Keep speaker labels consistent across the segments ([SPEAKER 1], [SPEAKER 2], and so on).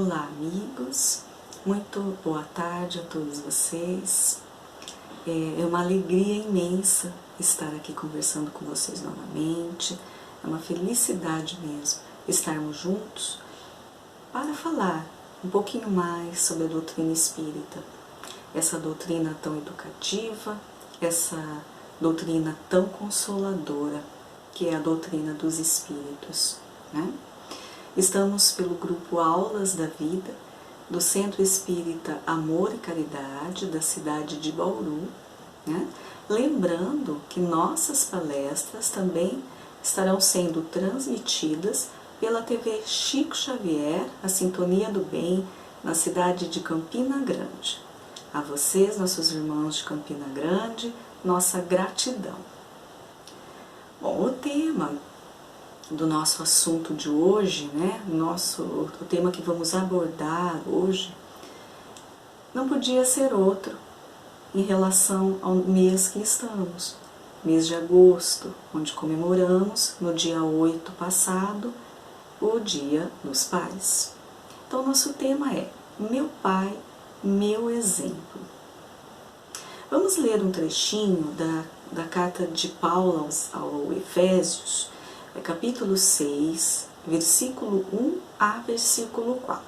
[SPEAKER 1] Olá, amigos, muito boa tarde a todos vocês. É uma alegria imensa estar aqui conversando com vocês novamente. É uma felicidade mesmo estarmos juntos para falar um pouquinho mais sobre a doutrina espírita. Essa doutrina tão educativa, essa doutrina tão consoladora, que é a doutrina dos espíritos, né? Estamos pelo grupo Aulas da Vida, do Centro Espírita Amor e Caridade, da cidade de Bauru, né? Lembrando que nossas palestras também estarão sendo transmitidas pela TV Chico Xavier, a Sintonia do Bem, na cidade de Campina Grande. A vocês, nossos irmãos de Campina Grande, nossa gratidão. Bom, o tema do nosso assunto de hoje, né, o tema que vamos abordar hoje, não podia ser outro em relação ao mês que estamos, mês de agosto, onde comemoramos no dia 8 passado o Dia dos Pais. Então, nosso tema é Meu Pai, Meu Exemplo. Vamos ler um trechinho da carta de Paulo ao Efésios, capítulo 6, versículo 1 a versículo 4.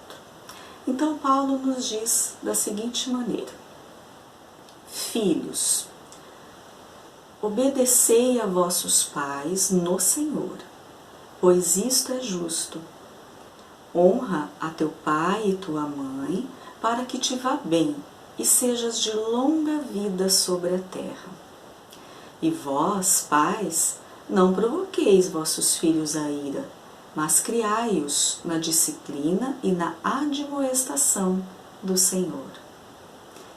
[SPEAKER 1] Então, Paulo nos diz da seguinte maneira: Filhos, obedecei a vossos pais no Senhor, pois isto é justo. Honra a teu pai e tua mãe, para que te vá bem e sejas de longa vida sobre a terra. E vós, pais, não provoqueis vossos filhos a ira, mas criai-os na disciplina e na admoestação do Senhor.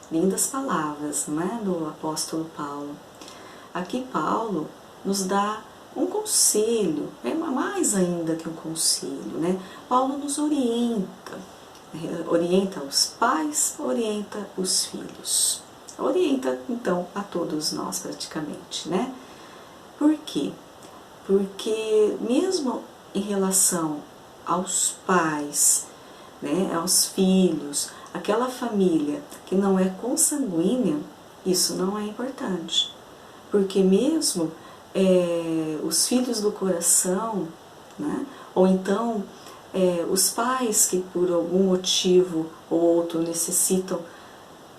[SPEAKER 1] Lindas palavras, não é, do apóstolo Paulo. Aqui Paulo nos dá um conselho, é mais ainda que um conselho, né? Paulo nos orienta os pais, orienta os filhos. Orienta, então, a todos nós praticamente, né? Por quê? Porque mesmo em relação aos pais, né, aos filhos, aquela família que não é consanguínea, isso não é importante. Porque mesmo os filhos do coração, né, ou então os pais que por algum motivo ou outro necessitam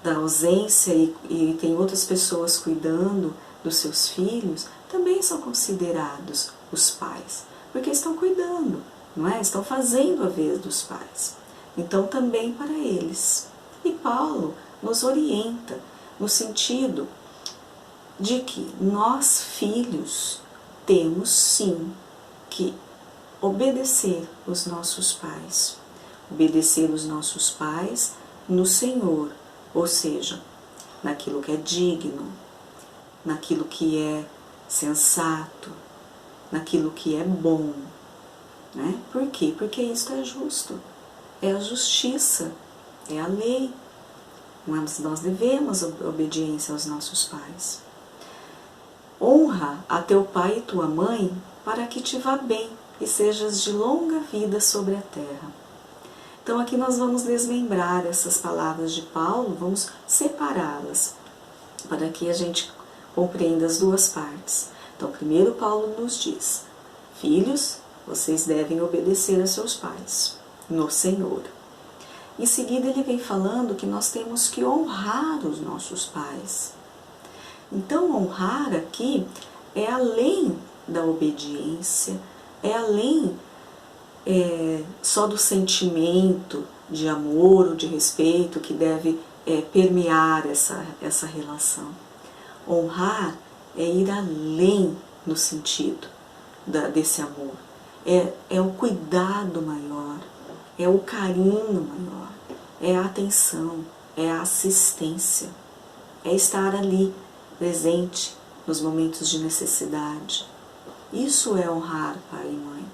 [SPEAKER 1] da ausência e tem outras pessoas cuidando dos seus filhos, também são considerados os pais, porque estão cuidando, não é? Estão fazendo a vez dos pais. Então também para eles. E Paulo nos orienta no sentido de que nós, filhos, temos sim que obedecer os nossos pais. Obedecer os nossos pais no Senhor, ou seja, naquilo que é digno, naquilo que é sensato, naquilo que é bom, né? Por quê? Porque isso é justo, é a justiça, é a lei. Mas nós devemos obediência aos nossos pais. Honra a teu pai e tua mãe para que te vá bem e sejas de longa vida sobre a terra. Então aqui nós vamos desmembrar essas palavras de Paulo, vamos separá-las para que a gente compreenda as duas partes. Então, primeiro Paulo nos diz: Filhos, vocês devem obedecer a seus pais no Senhor. Em seguida ele vem falando que nós temos que honrar os nossos pais. Então, honrar aqui é além da obediência, é além só do sentimento de amor ou de respeito que deve permear essa relação. Honrar é ir além no sentido desse amor. É o cuidado maior, é o carinho maior, é a atenção, é a assistência, é estar ali, presente nos momentos de necessidade. Isso é honrar pai e mãe.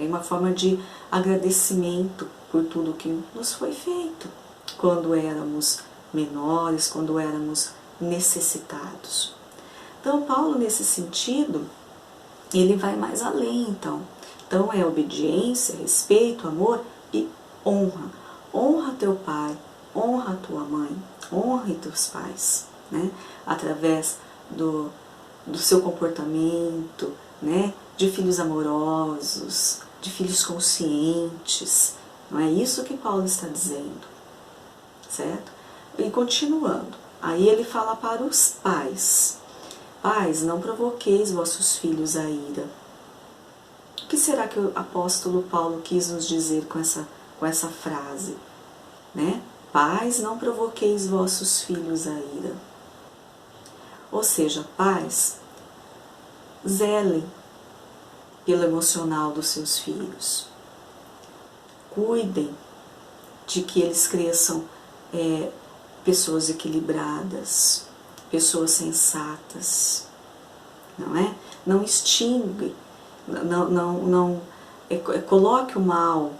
[SPEAKER 1] É uma forma de agradecimento por tudo que nos foi feito quando éramos menores, quando éramos necessitados. Então, Paulo, nesse sentido, ele vai mais além, então. Então, é obediência, respeito, amor e honra. Honra teu pai, honra tua mãe, honre teus pais, né? Através do seu comportamento, né? De filhos amorosos, de filhos conscientes. Não é isso que Paulo está dizendo, certo? E continuando, aí ele fala para os pais: pais, não provoqueis vossos filhos a ira. O que será que o apóstolo Paulo quis nos dizer com essa frase, né? Pais, não provoqueis vossos filhos a ira. Ou seja, pais, zelem pelo emocional dos seus filhos. Cuidem de que eles cresçam pessoas equilibradas, pessoas sensatas, não é? Não extingue, não coloque o mal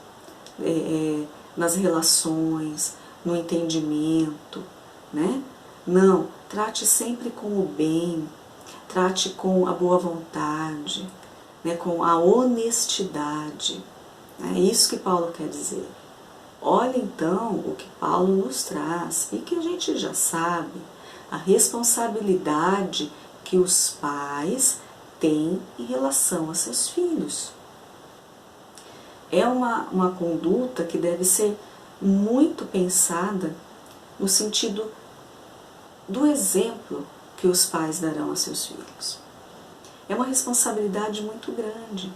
[SPEAKER 1] nas relações, no entendimento, né? Não, trate sempre com o bem, trate com a boa vontade, né? Com a honestidade. É isso que Paulo quer dizer. Olha então o que Paulo nos traz e que a gente já sabe, a responsabilidade que os pais têm em relação a seus filhos. É uma conduta que deve ser muito pensada no sentido do exemplo que os pais darão a seus filhos. É uma responsabilidade muito grande.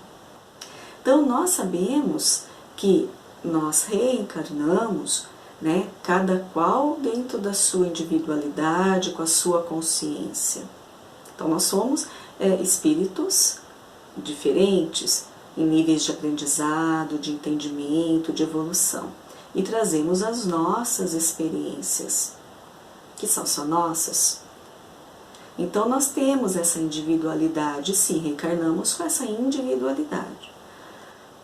[SPEAKER 1] Então nós sabemos que nós reencarnamos, né, cada qual dentro da sua individualidade, com a sua consciência. Então nós somos espíritos diferentes, em níveis de aprendizado, de entendimento, de evolução. E trazemos as nossas experiências, que são só nossas. Então nós temos essa individualidade, sim, reencarnamos com essa individualidade.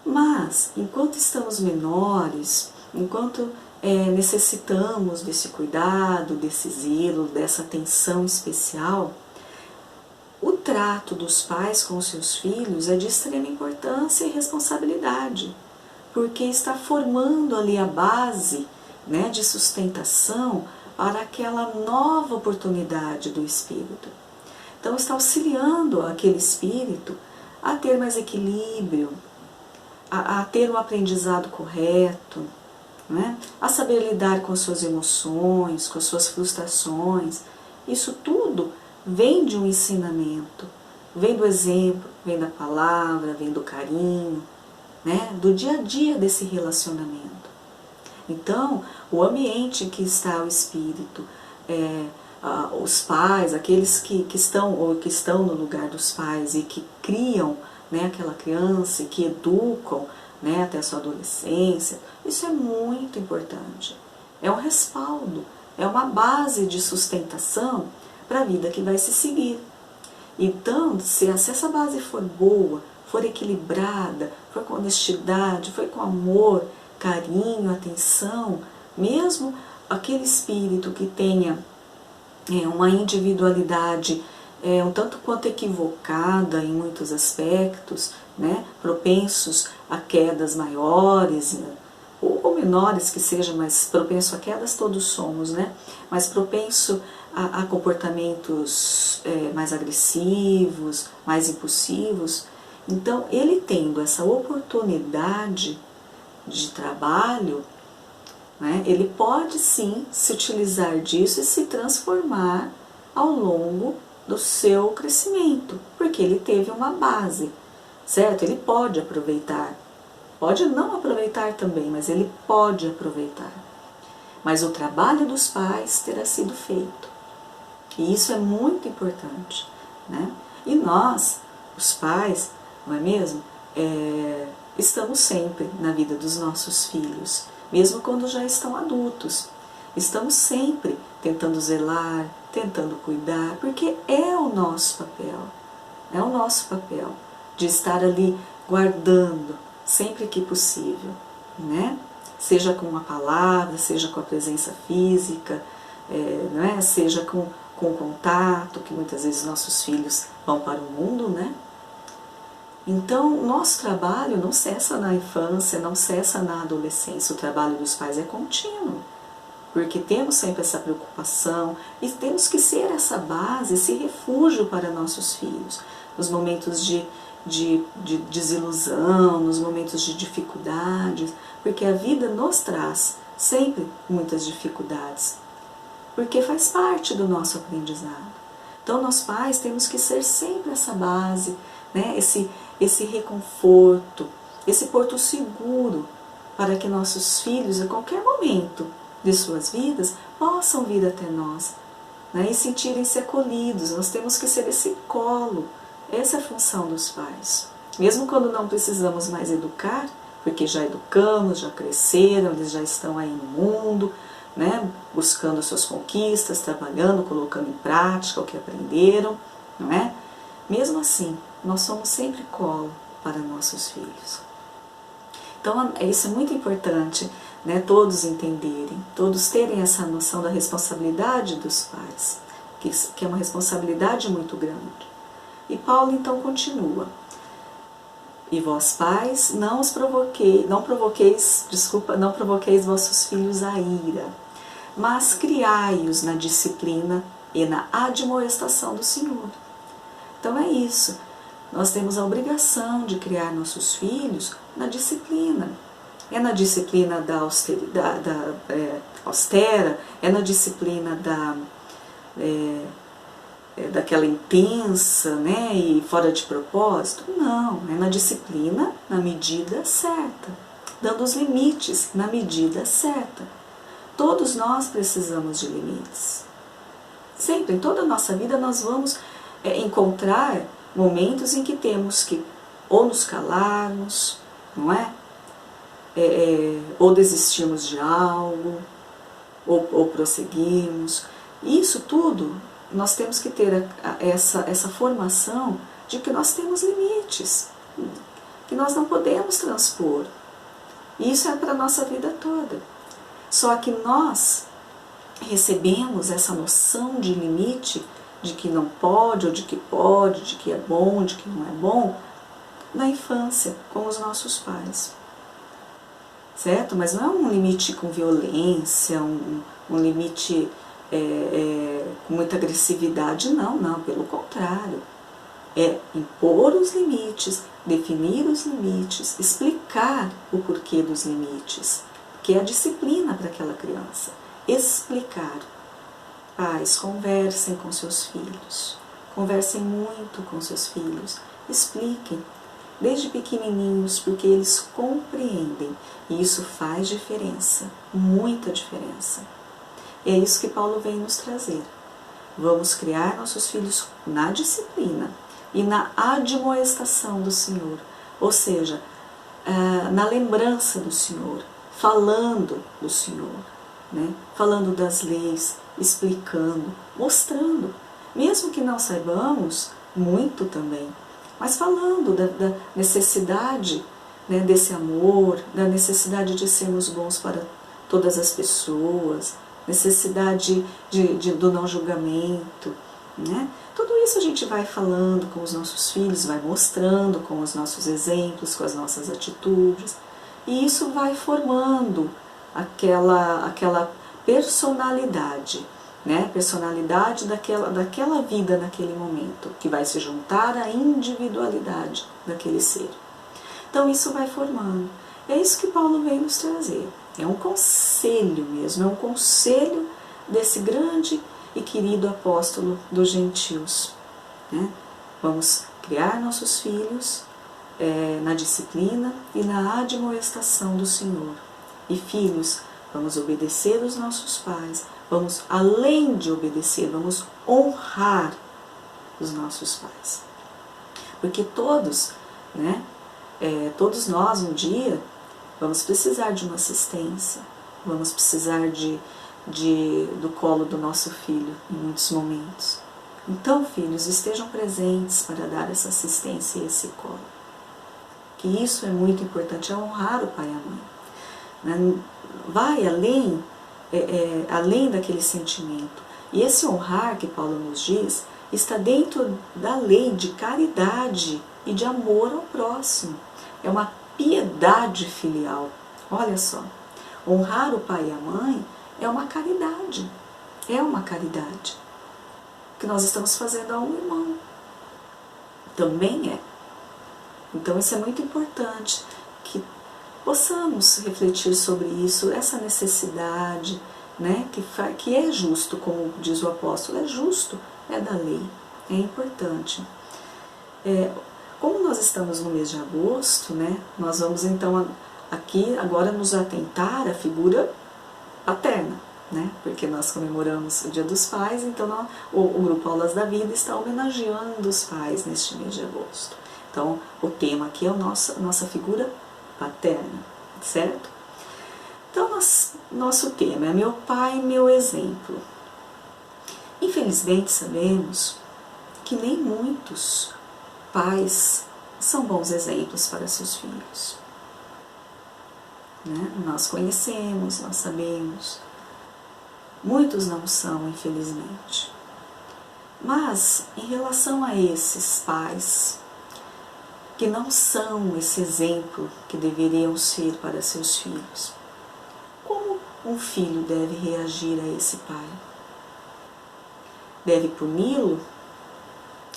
[SPEAKER 1] Mas, enquanto estamos menores, enquanto necessitamos desse cuidado, desse zelo, dessa atenção especial, o trato dos pais com os seus filhos é de extrema importância e responsabilidade, porque está formando ali a base, né, de sustentação para aquela nova oportunidade do espírito. Então está auxiliando aquele espírito a ter mais equilíbrio, a ter um aprendizado correto, né? A saber lidar com suas emoções, com suas frustrações. Isso tudo vem de um ensinamento, vem do exemplo, vem da palavra, vem do carinho, né? Do dia a dia desse relacionamento. Então, o ambiente em que está o espírito, os pais, aqueles que estão ou que estão no lugar dos pais e que criam, né, aquela criança e que educam, né, até a sua adolescência, isso é muito importante. É um respaldo, é uma base de sustentação para a vida que vai se seguir. Então, se essa base for boa, for equilibrada, for com honestidade, for com amor, carinho, atenção, mesmo aquele espírito que tenha uma individualidade um tanto quanto equivocada em muitos aspectos, né, propensos a quedas maiores, ou menores que sejam, mas propenso a quedas todos somos, né, mas propenso a comportamentos mais agressivos, mais impulsivos. Então, ele tendo essa oportunidade de trabalho, né, ele pode sim se utilizar disso e se transformar ao longo do seu crescimento, porque ele teve uma base, certo? Ele pode aproveitar, pode não aproveitar também, mas ele pode aproveitar. Mas o trabalho dos pais terá sido feito, e isso é muito importante, né? E nós, os pais, não é mesmo? Estamos sempre na vida dos nossos filhos, mesmo quando já estão adultos. Estamos sempre tentando zelar, tentando cuidar, porque é o nosso papel de estar ali guardando sempre que possível, né? Seja com uma palavra, seja com a presença física, né? Seja com o contato, que muitas vezes nossos filhos vão para o mundo, né? Então, nosso trabalho não cessa na infância, não cessa na adolescência. O trabalho dos pais é contínuo, porque temos sempre essa preocupação e temos que ser essa base, esse refúgio para nossos filhos, nos momentos de desilusão, nos momentos de dificuldades, porque a vida nos traz sempre muitas dificuldades, porque faz parte do nosso aprendizado. Então, nós pais temos que ser sempre essa base, né? Esse reconforto, esse porto seguro para que nossos filhos, a qualquer momento de suas vidas, possam vir até nós, né? E sentirem-se acolhidos. Nós temos que ser esse colo. Essa é a função dos pais. Mesmo quando não precisamos mais educar, porque já educamos, já cresceram, eles já estão aí no mundo, né, buscando suas conquistas, trabalhando, colocando em prática o que aprenderam, não é? Mesmo assim, nós somos sempre colo para nossos filhos. Então, isso é muito importante, né, todos entenderem, todos terem essa noção da responsabilidade dos pais, que é uma responsabilidade muito grande. E Paulo então continua: e vós pais, não provoqueis vossos filhos a ira, mas criai-os na disciplina e na admoestação do Senhor. Então é isso, nós temos a obrigação de criar nossos filhos na disciplina. É na disciplina da austeridade, austera, é na disciplina daquela intensa, né, e fora de propósito? Não, é na disciplina, na medida certa, dando os limites na medida certa. Todos nós precisamos de limites. Sempre, em toda a nossa vida, nós vamos encontrar momentos em que temos que ou nos calarmos, não é? Ou desistirmos de algo, ou prosseguirmos. Isso tudo nós temos que ter essa formação de que nós temos limites, que nós não podemos transpor. E isso é para a nossa vida toda. Só que nós recebemos essa noção de limite, de que não pode, ou de que pode, de que é bom, de que não é bom, na infância, com os nossos pais. Certo? Mas não é um limite com violência, um limite com muita agressividade, não, pelo contrário. É impor os limites, definir os limites, explicar o porquê dos limites, que é a disciplina para aquela criança. Explicar. Pais, conversem com seus filhos, conversem muito com seus filhos, expliquem, desde pequenininhos, porque eles compreendem, e isso faz diferença, muita diferença. É isso que Paulo vem nos trazer. Vamos criar nossos filhos na disciplina e na admoestação do Senhor, ou seja, na lembrança do Senhor, falando do Senhor, né? Falando das leis, explicando, mostrando, mesmo que não saibamos muito também, mas falando da necessidade, né, desse amor, da necessidade de sermos bons para todas as pessoas, necessidade do não julgamento, né? Tudo isso a gente vai falando com os nossos filhos, vai mostrando com os nossos exemplos, com as nossas atitudes, e isso vai formando aquela personalidade, né? Personalidade daquela vida naquele momento, que vai se juntar à individualidade daquele ser. Então isso vai formando. É isso que Paulo vem nos trazer. É um conselho mesmo, é um conselho desse grande e querido apóstolo dos gentios, né? Vamos criar nossos filhos na disciplina e na admoestação do Senhor. E filhos, vamos obedecer os nossos pais, vamos, além de obedecer, vamos honrar os nossos pais. Porque todos, né, todos nós um dia vamos precisar de uma assistência, vamos precisar do colo do nosso filho em muitos momentos. Então, filhos, estejam presentes para dar essa assistência e esse colo. Que isso é muito importante, é honrar o pai e a mãe, né? Vai além daquele sentimento. E esse honrar que Paulo nos diz está dentro da lei de caridade e de amor ao próximo. É uma piedade filial. Olha só, honrar o pai e a mãe é uma caridade. É uma caridade que nós estamos fazendo a um irmão. Também é. Então isso é muito importante, que possamos refletir sobre isso, essa necessidade, né, que é justo, como diz o apóstolo, é justo, é da lei, é importante. Como nós estamos no mês de agosto, né, nós vamos então aqui agora nos atentar à figura paterna, né, porque nós comemoramos o Dia dos Pais, então o Grupo Aulas da Vida está homenageando os pais neste mês de agosto. Então o tema aqui é a nossa figura paterna, certo? Então nosso tema é meu pai, meu exemplo. Infelizmente sabemos que nem muitos pais são bons exemplos para seus filhos. Né? Nós conhecemos, nós sabemos. Muitos não são, infelizmente. Mas, em relação a esses pais que não são esse exemplo que deveriam ser para seus filhos, como um filho deve reagir a esse pai? Deve puni-lo?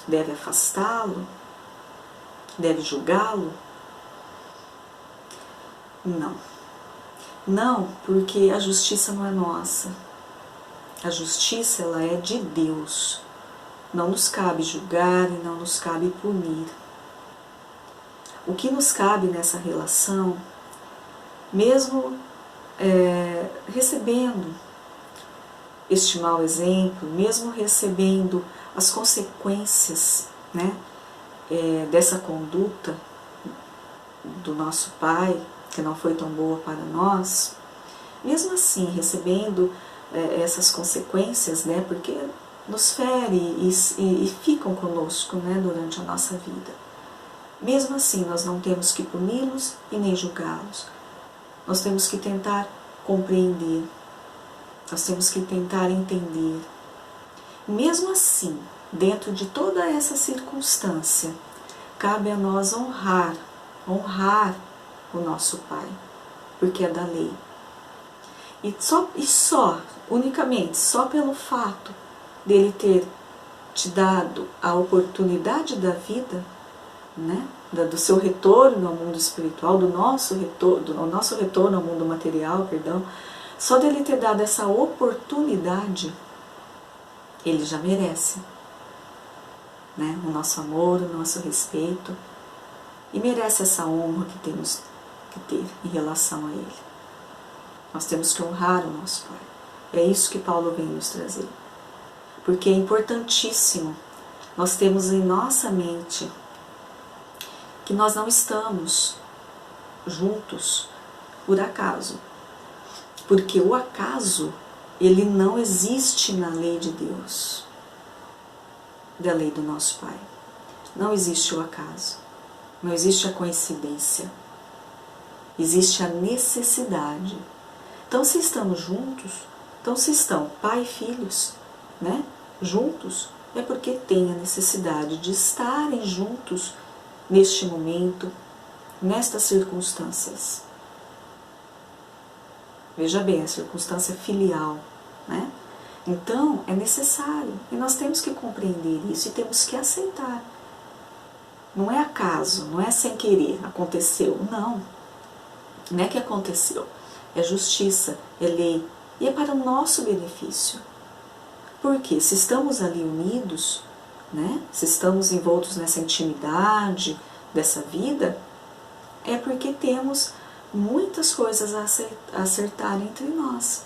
[SPEAKER 1] Deve afastá-lo? Deve julgá-lo? Não. Não, porque a justiça não é nossa. A justiça, ela é de Deus. Não nos cabe julgar e não nos cabe punir. O que nos cabe nessa relação, mesmo recebendo este mau exemplo, mesmo recebendo as consequências, né, dessa conduta do nosso pai, que não foi tão boa para nós, mesmo assim, recebendo essas consequências, né, porque nos fere e ficam conosco, né, durante a nossa vida. Mesmo assim, nós não temos que puni-los e nem julgá-los. Nós temos que tentar compreender, nós temos que tentar entender. Mesmo assim, dentro de toda essa circunstância, cabe a nós honrar o nosso pai, porque é da lei. Unicamente, só pelo fato dele ter te dado a oportunidade da vida, né, do seu retorno ao mundo espiritual, do nosso retorno ao mundo material, perdão, só dele ter dado essa oportunidade, ele já merece, né, o nosso amor, o nosso respeito, e merece essa honra que temos que ter em relação a ele. Nós temos que honrar o nosso pai. É isso que Paulo vem nos trazer. Porque é importantíssimo nós temos em nossa mente que nós não estamos juntos por acaso. Porque o acaso, ele não existe na lei de Deus, da lei do nosso Pai. Não existe o acaso, não existe a coincidência, existe a necessidade. Então, se estamos juntos, então se estão pai e filhos, né, juntos, é porque tem a necessidade de estarem juntos neste momento, nestas circunstâncias. Veja bem, a circunstância filial, né? Então, é necessário, e nós temos que compreender isso e temos que aceitar. Não é acaso, não é sem querer, aconteceu, não. Não é que aconteceu, é justiça, é lei, e é para o nosso benefício. Porque se estamos ali unidos, né, se estamos envoltos nessa intimidade dessa vida, é porque temos muitas coisas a acertar entre nós.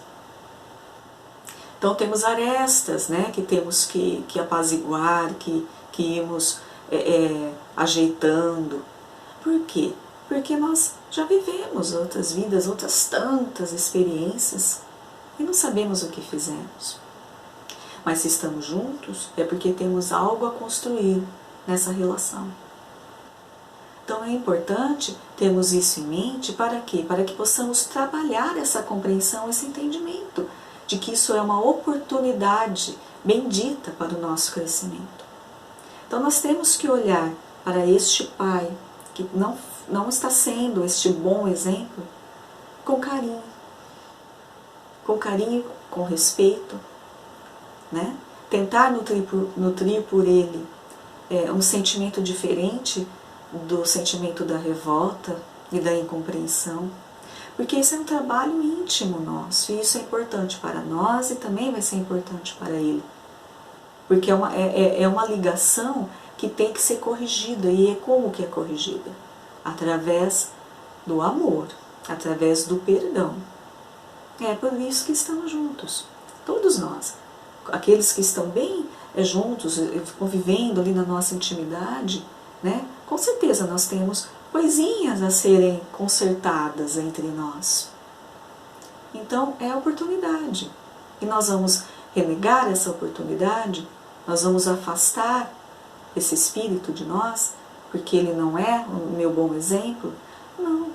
[SPEAKER 1] Então temos arestas, né, que temos que apaziguar, que irmos ajeitando. Por quê? Porque nós já vivemos outras vidas, outras tantas experiências e não sabemos o que fizemos. Mas se estamos juntos, é porque temos algo a construir nessa relação. Então é importante termos isso em mente para quê? Para que possamos trabalhar essa compreensão, esse entendimento de que isso é uma oportunidade bendita para o nosso crescimento. Então nós temos que olhar para este pai que não está sendo este bom exemplo, com carinho, com respeito, né? Tentar nutrir por ele um sentimento diferente do sentimento da revolta e da incompreensão, porque isso é um trabalho íntimo nosso, e isso é importante para nós e também vai ser importante para ele, porque é uma ligação que tem que ser corrigida. E como que é corrigida? Através do amor, através do perdão. É por isso que estamos juntos, todos nós, aqueles que estão bem juntos, convivendo ali na nossa intimidade, né? Com certeza nós temos coisinhas a serem consertadas entre nós. Então é a oportunidade, e nós vamos renegar essa oportunidade, nós vamos afastar esse espírito de nós, porque ele não é o meu bom exemplo? Não.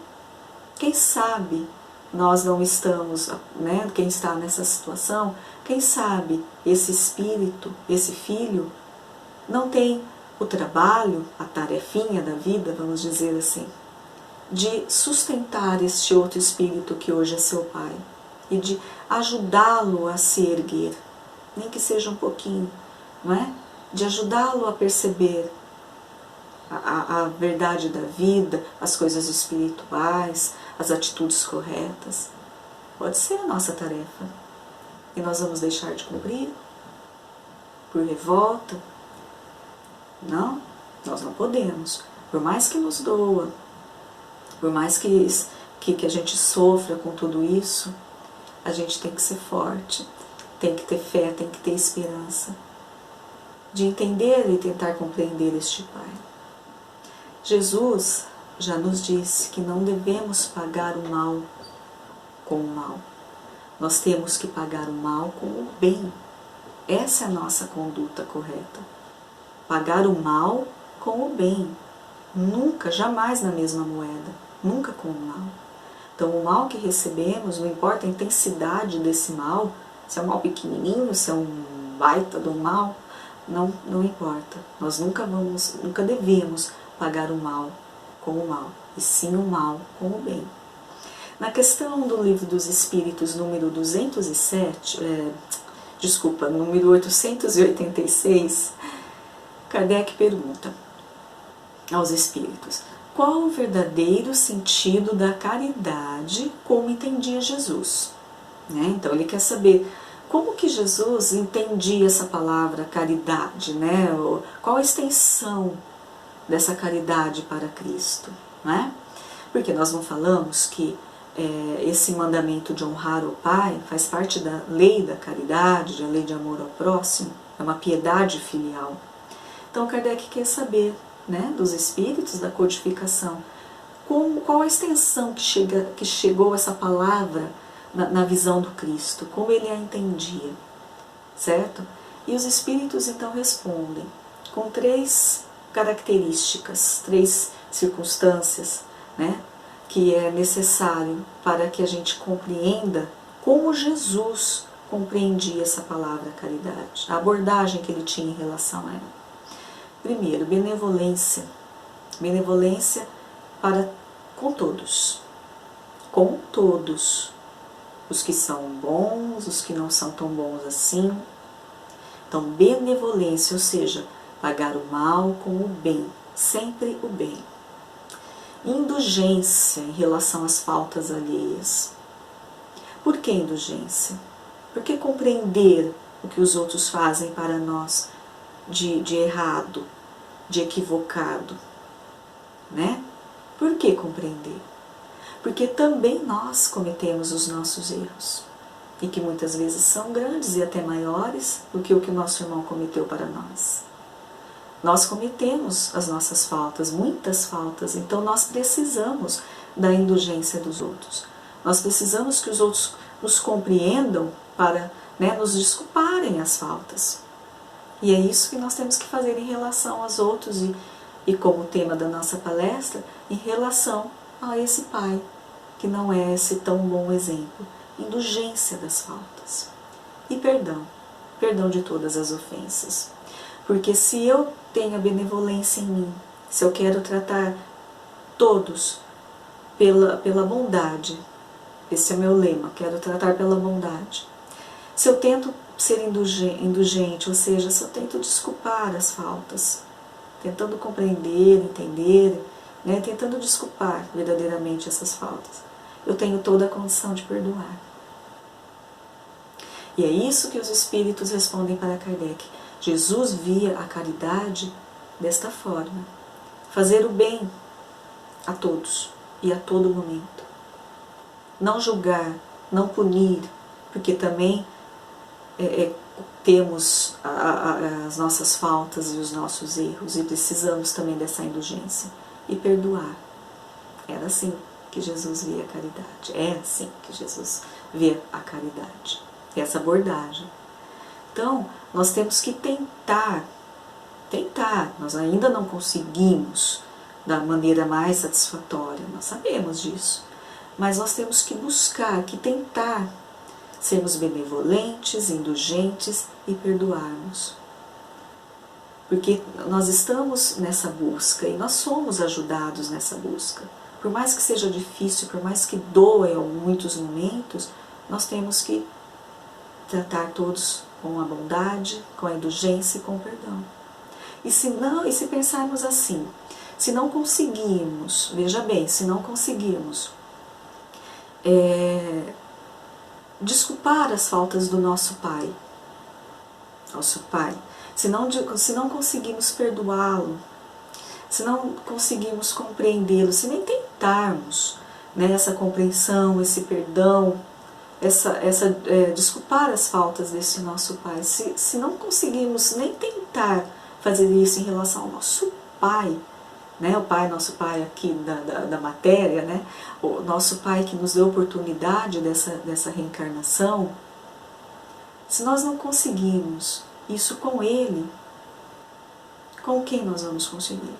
[SPEAKER 1] Quem sabe nós não estamos, né, quem está nessa situação, quem sabe esse espírito, esse filho, não tem o trabalho, a tarefinha da vida, vamos dizer assim, de sustentar este outro espírito que hoje é seu pai, e de ajudá-lo a se erguer, nem que seja um pouquinho, não é? De ajudá-lo a perceber a verdade da vida, as coisas espirituais, as atitudes corretas. Pode ser a nossa tarefa. E nós vamos deixar de cumprir por revolta? Não, nós não podemos. Por mais que nos doa, por mais que a gente sofra com tudo isso, a gente tem que ser forte, tem que ter fé, tem que ter esperança de entender e tentar compreender este Pai. Jesus já nos disse que não devemos pagar o mal com o mal. Nós temos que pagar o mal com o bem. Essa é a nossa conduta correta. Pagar o mal com o bem. Nunca, jamais na mesma moeda. Nunca com o mal. Então o mal que recebemos, não importa a intensidade desse mal, se é um mal pequenininho, se é um baita do mal, não importa. Nós nunca devemos pagar o mal com o mal, e sim o mal com o bem. Na questão do Livro dos Espíritos, número 886, Kardec pergunta aos espíritos: qual o verdadeiro sentido da caridade como entendia Jesus? Né? Então ele quer saber como que Jesus entendia essa palavra caridade, né? Qual a extensão dessa caridade para Cristo, né? Porque nós não falamos que esse mandamento de honrar o Pai faz parte da lei da caridade, da lei de amor ao próximo, é uma piedade filial. Então Kardec quer saber, né, dos espíritos, da codificação, qual a extensão que chegou essa palavra na visão do Cristo, como ele a entendia, certo? E os espíritos então respondem com 3 características, 3 circunstâncias, né, que é necessário para que a gente compreenda como Jesus compreendia essa palavra caridade, a abordagem que ele tinha em relação a ela. Primeiro, benevolência. Benevolência com todos. Com todos. Os que são bons, os que não são tão bons assim. Então, benevolência, ou seja, pagar o mal com o bem, sempre o bem. Indulgência em relação às faltas alheias. Por que indulgência? Porque compreender o que os outros fazem para nós de errado, de equivocado, né? Por que compreender? Porque também nós cometemos os nossos erros, e que muitas vezes são grandes e até maiores do que o que o nosso irmão cometeu para nós. Nós cometemos as nossas faltas, muitas faltas, então nós precisamos da indulgência dos outros. Nós precisamos que os outros nos compreendam para, né, nos desculparem as faltas. E é isso que nós temos que fazer em relação aos outros e como tema da nossa palestra, em relação a esse Pai, que não é esse tão bom exemplo. Indulgência das faltas. E perdão de todas as ofensas. Porque se eu tenho a benevolência em mim, se eu quero tratar todos pela bondade, esse é meu lema, quero tratar pela bondade. Se eu tento ser indulgente, ou seja, se eu tento desculpar as faltas, tentando compreender, entender, né, tentando desculpar verdadeiramente essas faltas, eu tenho toda a condição de perdoar. E é isso que os Espíritos respondem para Kardec. Jesus via a caridade desta forma, fazer o bem a todos e a todo momento. Não julgar, não punir, porque também temos as nossas faltas e os nossos erros e precisamos também dessa indulgência e perdoar. Era assim que Jesus via a caridade, é assim que Jesus vê a caridade, essa abordagem. Então, nós temos que tentar, nós ainda não conseguimos da maneira mais satisfatória, nós sabemos disso, mas nós temos que buscar, que tentar sermos benevolentes, indulgentes e perdoarmos. Porque nós estamos nessa busca e nós somos ajudados nessa busca. Por mais que seja difícil, por mais que doa em muitos momentos, nós temos que tratar todos com a bondade, com a indulgência e com o perdão. E se pensarmos assim, se não conseguirmos, veja bem, se não conseguirmos desculpar as faltas do nosso pai, se não conseguirmos perdoá-lo, se não conseguirmos compreendê-lo, se nem tentarmos, né, essa compreensão, esse perdão, desculpar as faltas desse nosso pai, se não conseguirmos nem tentar fazer isso em relação ao nosso pai, né, nosso pai aqui da matéria, né, o nosso pai que nos deu oportunidade dessa reencarnação, se nós não conseguirmos isso com ele, com quem nós vamos conseguir?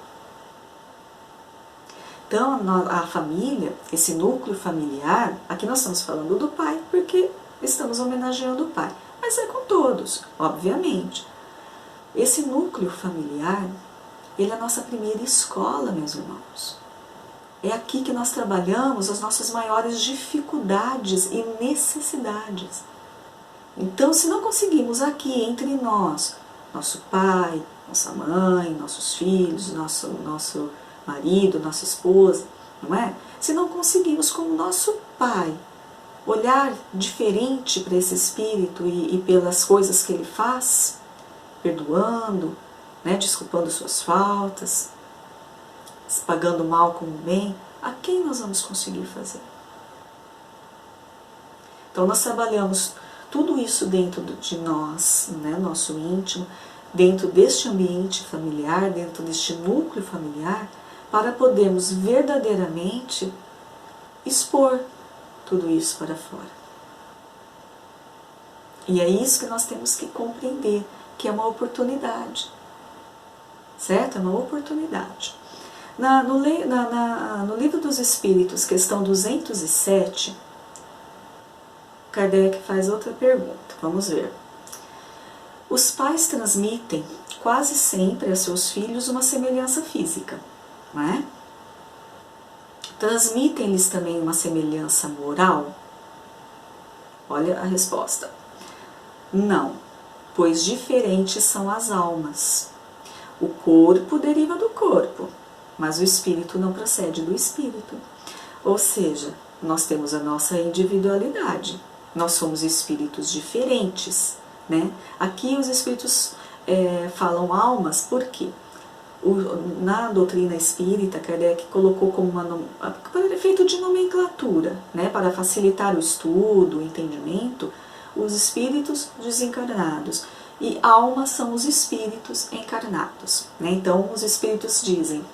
[SPEAKER 1] Então, a família, esse núcleo familiar, aqui nós estamos falando do pai, porque estamos homenageando o pai, mas é com todos, obviamente. Esse núcleo familiar, ele é a nossa primeira escola, meus irmãos. É aqui que nós trabalhamos as nossas maiores dificuldades e necessidades. Então, se não conseguimos aqui entre nós, nosso pai, nossa mãe, nossos filhos, nosso marido, nossa esposa, não é? Se não conseguimos com o nosso pai olhar diferente para esse espírito e pelas coisas que ele faz, perdoando, né, desculpando suas faltas, pagando o mal com o bem, a quem nós vamos conseguir fazer? Então nós trabalhamos tudo isso dentro de nós, né, nosso íntimo, dentro deste ambiente familiar, dentro deste núcleo familiar, para podermos verdadeiramente expor tudo isso para fora. E é isso que nós temos que compreender, que é uma oportunidade, certo? É uma oportunidade. No Livro dos Espíritos, questão 207, Kardec faz outra pergunta, vamos ver. Os pais transmitem quase sempre a seus filhos uma semelhança física, não é? Transmitem-lhes também uma semelhança moral? Olha a resposta. Não, pois diferentes são as almas. O corpo deriva do corpo, mas o espírito não procede do espírito. Ou seja, nós temos a nossa individualidade, nós somos espíritos diferentes, né? Aqui os espíritos falam almas, por quê? Na doutrina espírita, Kardec colocou como por efeito de nomenclatura, né, para facilitar o estudo, o entendimento, os espíritos desencarnados. E almas são os espíritos encarnados, né? Então, os espíritos dizem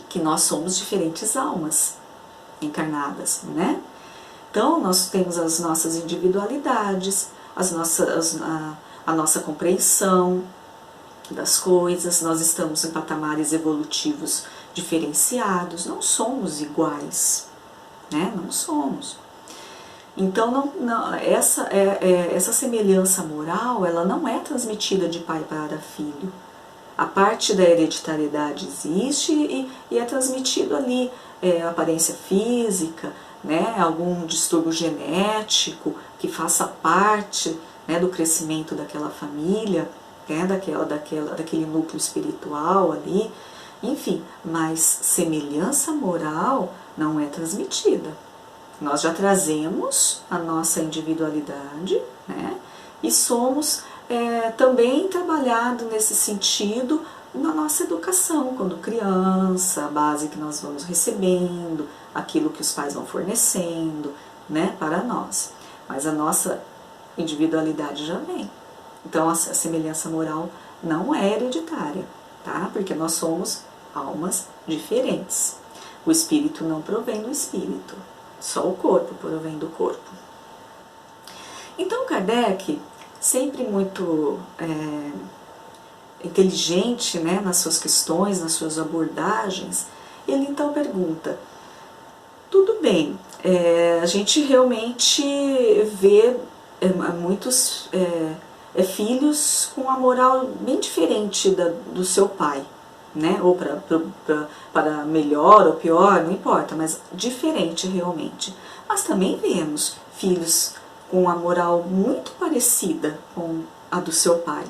[SPEAKER 1] que nós somos diferentes almas encarnadas, né? Então, nós temos as nossas individualidades, a nossa compreensão das coisas, nós estamos em patamares evolutivos diferenciados, não somos iguais, né? Não somos. Então, essa semelhança moral, ela não é transmitida de pai para filho, a parte da hereditariedade existe e é transmitido ali aparência física, né, algum distúrbio genético que faça parte, né, do crescimento daquela família, né, daquele núcleo espiritual ali, enfim, mas semelhança moral não é transmitida. Nós já trazemos a nossa individualidade, né, e somos também trabalhado nesse sentido na nossa educação, quando criança, a base que nós vamos recebendo, aquilo que os pais vão fornecendo, né, para nós. Mas a nossa individualidade já vem. Então a semelhança moral não é hereditária, tá? Porque nós somos almas diferentes. O espírito não provém do espírito, só o corpo provém do corpo. Então Kardec, sempre muito inteligente, né, nas suas questões, nas suas abordagens, ele então pergunta, tudo bem, a gente realmente vê muitos filhos com a moral bem diferente do seu pai, né, ou para melhor ou pior, não importa, mas diferente realmente. Mas também vemos filhos com a moral muito parecida com a do seu pai.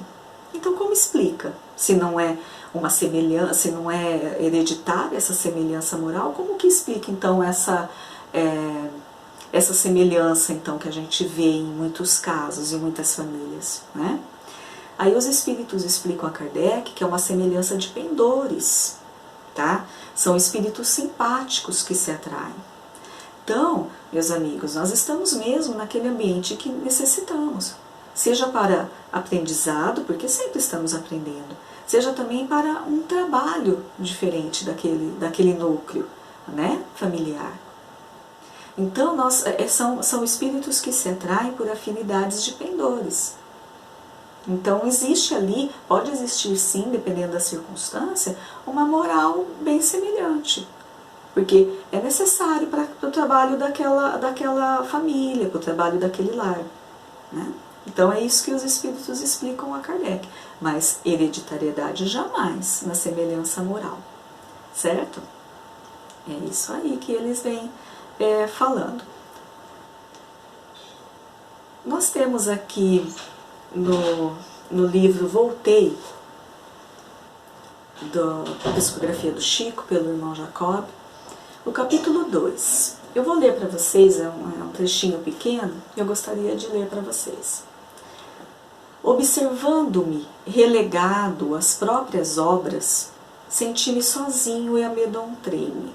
[SPEAKER 1] Então como explica? Se não é uma semelhança, se não é hereditária essa semelhança moral, como que explica então essa semelhança então que a gente vê em muitos casos, em muitas famílias, né? Aí os espíritos explicam a Kardec que é uma semelhança de pendores, tá? São espíritos simpáticos que se atraem. Então, meus amigos, nós estamos mesmo naquele ambiente que necessitamos, seja para aprendizado, porque sempre estamos aprendendo, seja também para um trabalho diferente daquele núcleo, né, familiar. Então, são espíritos que se atraem por afinidades de pendores. Então, existe ali, pode existir sim, dependendo da circunstância, uma moral bem semelhante. Porque é necessário para o trabalho daquela família, para o trabalho daquele lar, né? Então é isso que os espíritos explicam a Kardec, mas hereditariedade jamais na semelhança moral, certo? É isso aí que eles vêm falando. Nós temos aqui no livro Voltei, da Psicografia do Chico, pelo irmão Jacob, o capítulo 2. Eu vou ler para vocês, é um trechinho pequeno, e eu gostaria de ler para vocês. Observando-me relegado às próprias obras, senti-me sozinho e amedrontei-me.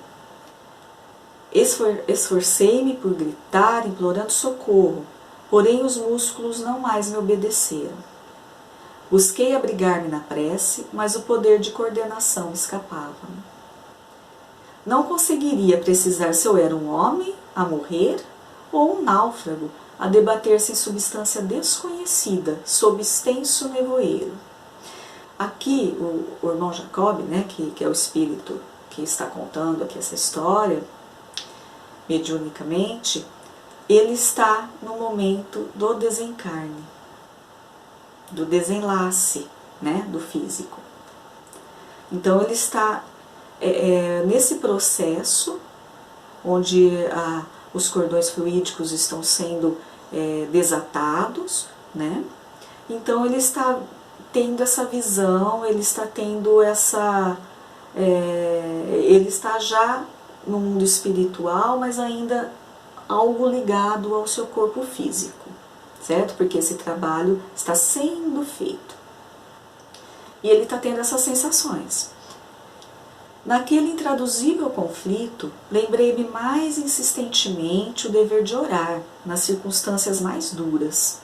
[SPEAKER 1] Esforcei-me por gritar, implorando socorro, porém os músculos não mais me obedeceram. Busquei abrigar-me na prece, mas o poder de coordenação escapava-me. Não conseguiria precisar se eu era um homem a morrer ou um náufrago a debater-se em substância desconhecida sob extenso nevoeiro. Aqui o irmão Jacob, né, que é o espírito que está contando aqui essa história, mediunicamente, ele está no momento do desencarne, do desenlace, né, do físico. Então ele está nesse processo onde os cordões fluídicos estão sendo desatados, né? Então ele está tendo essa visão, ele está tendo ele está já no mundo espiritual, mas ainda algo ligado ao seu corpo físico, certo? Porque esse trabalho está sendo feito. E ele está tendo essas sensações. Naquele intraduzível conflito, lembrei-me mais insistentemente o dever de orar, nas circunstâncias mais duras.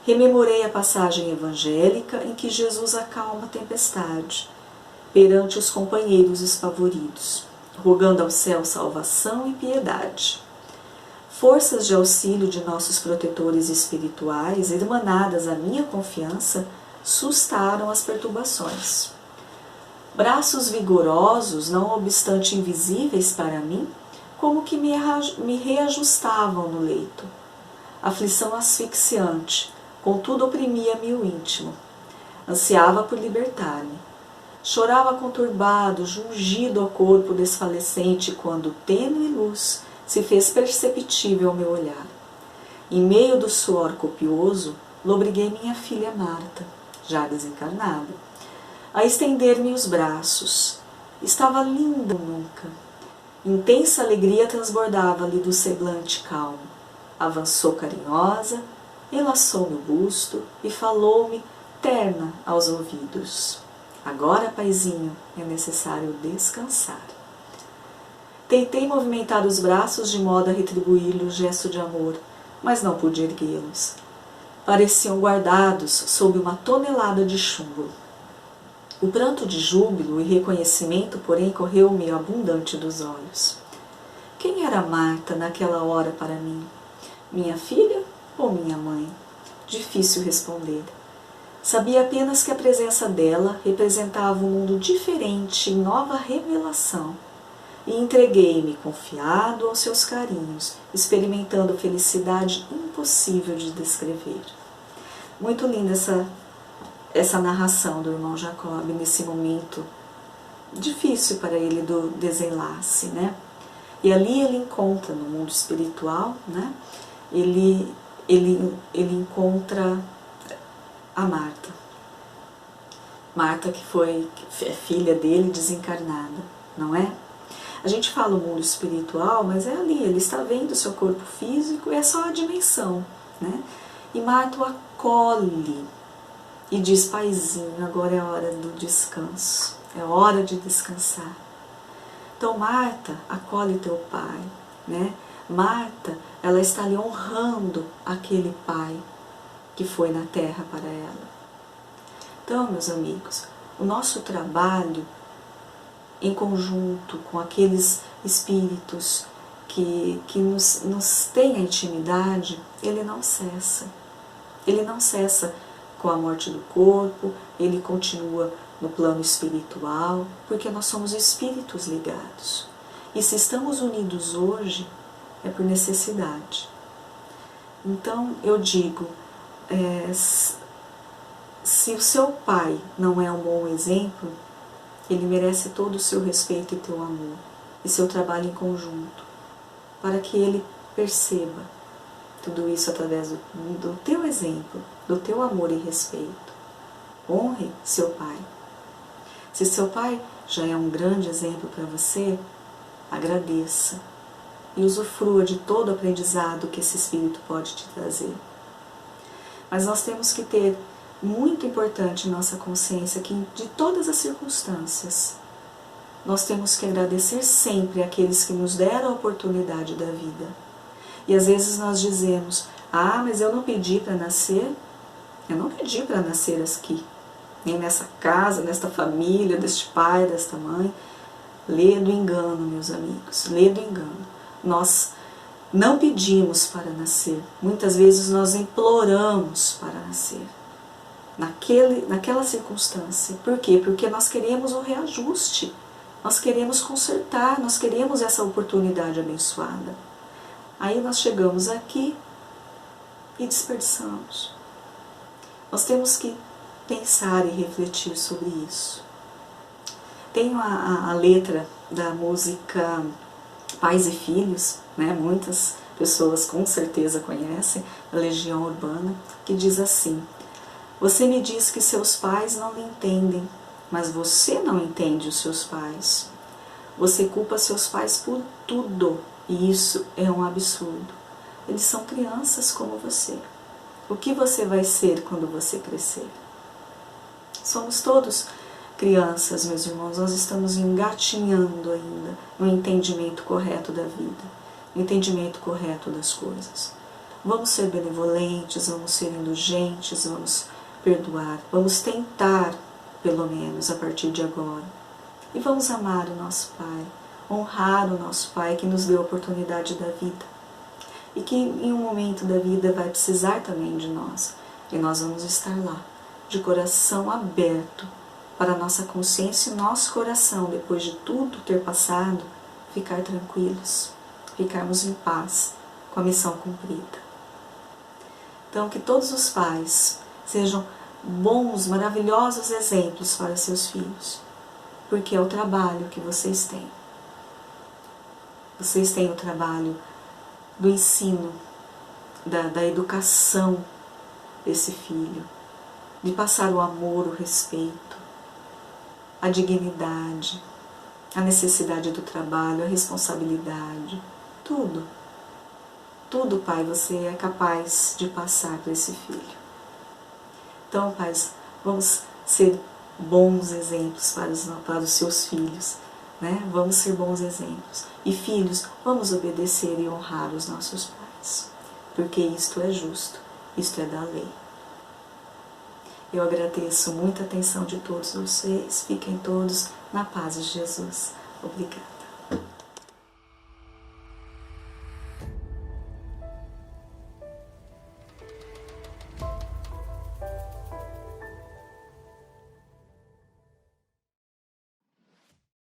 [SPEAKER 1] Rememorei a passagem evangélica em que Jesus acalma a tempestade, perante os companheiros espavoridos, rogando ao céu salvação e piedade. Forças de auxílio de nossos protetores espirituais, emanadas à minha confiança, sustaram as perturbações. Braços vigorosos, não obstante invisíveis para mim, como que me reajustavam no leito. Aflição asfixiante, contudo oprimia-me o íntimo. Ansiava por libertar-me. Chorava conturbado, jungido ao corpo desfalecente, quando tênue luz se fez perceptível ao meu olhar. Em meio do suor copioso, lobriguei minha filha Marta, já desencarnada, a estender-me os braços. Estava linda nunca. Intensa alegria transbordava-lhe do semblante calmo. Avançou carinhosa, enlaçou-me o busto e falou-me terna aos ouvidos. Agora, paizinho, é necessário descansar. Tentei movimentar os braços de modo a retribuir-lhe o gesto de amor, mas não pude erguê-los. Pareciam guardados sob uma tonelada de chumbo. O pranto de júbilo e reconhecimento, porém, correu-me abundante dos olhos. Quem era Marta naquela hora para mim? Minha filha ou minha mãe? Difícil responder. Sabia apenas que a presença dela representava um mundo diferente e nova revelação. E entreguei-me confiado aos seus carinhos, experimentando felicidade impossível de descrever. Muito linda essa narração do irmão Jacob nesse momento difícil para ele do desenlace, né? E ali ele encontra no mundo espiritual, né? Ele encontra a Marta. Marta, que é filha dele desencarnada, não é? A gente fala o mundo espiritual, mas é ali, ele está vendo o seu corpo físico, é só a dimensão, né? E Marta o acolhe e diz, paizinho, agora é a hora do descanso, é hora de descansar. Então Marta acolhe teu pai, né? Marta, ela está ali honrando aquele pai que foi na terra para ela. Então, meus amigos, o nosso trabalho em conjunto com aqueles espíritos que nos têm a intimidade, ele não cessa. Ele não cessa com a morte do corpo, ele continua no plano espiritual, porque nós somos espíritos ligados. E se estamos unidos hoje, é por necessidade. Então, eu digo, se o seu pai não é um bom exemplo, ele merece todo o seu respeito e teu amor, e seu trabalho em conjunto, para que ele perceba tudo isso através do teu exemplo, do teu amor e respeito. Honre seu pai. Se seu pai já é um grande exemplo para você, agradeça e usufrua de todo o aprendizado que esse espírito pode te trazer. Mas nós temos que ter muito importante em nossa consciência que de todas as circunstâncias nós temos que agradecer sempre àqueles que nos deram a oportunidade da vida. E às vezes nós dizemos, mas eu não pedi para nascer, eu não pedi para nascer aqui, nem nessa casa, nesta família, deste pai, desta mãe. Lê do engano, meus amigos, lê do engano. Nós não pedimos para nascer, muitas vezes nós imploramos para nascer. Naquela circunstância. Por quê? Porque nós queremos o reajuste, nós queremos consertar, nós queremos essa oportunidade abençoada. Aí nós chegamos aqui e desperdiçamos. Nós temos que pensar e refletir sobre isso. Tenho a letra da música Pais e Filhos, né? Muitas pessoas com certeza conhecem, a Legião Urbana, que diz assim: você me diz que seus pais não lhe entendem, mas você não entende os seus pais. Você culpa seus pais por tudo, e isso é um absurdo. Eles são crianças como você. O que você vai ser quando você crescer? Somos todos crianças, meus irmãos, nós estamos engatinhando ainda no entendimento correto da vida, no entendimento correto das coisas. Vamos ser benevolentes, vamos ser indulgentes, vamos perdoar, vamos tentar, pelo menos, a partir de agora. E vamos amar o nosso Pai, honrar o nosso Pai que nos deu a oportunidade da vida. E que em um momento da vida vai precisar também de nós. E nós vamos estar lá, de coração aberto, para a nossa consciência e nosso coração, depois de tudo ter passado, ficar tranquilos, ficarmos em paz com a missão cumprida. Então, que todos os pais sejam bons, maravilhosos exemplos para seus filhos. porque é o trabalho que vocês têm. Vocês têm o trabalho do ensino, da educação desse filho, de passar o amor, o respeito, a dignidade, a necessidade do trabalho, a responsabilidade, tudo. Tudo, Pai, você é capaz de passar para esse filho. Então, pais, vamos ser bons exemplos para os seus filhos, né? Vamos ser bons exemplos. E filhos, vamos obedecer e honrar os nossos pais, porque isto é justo, isto é da lei. Eu agradeço muita atenção de todos vocês, fiquem todos na paz de Jesus. Obrigada.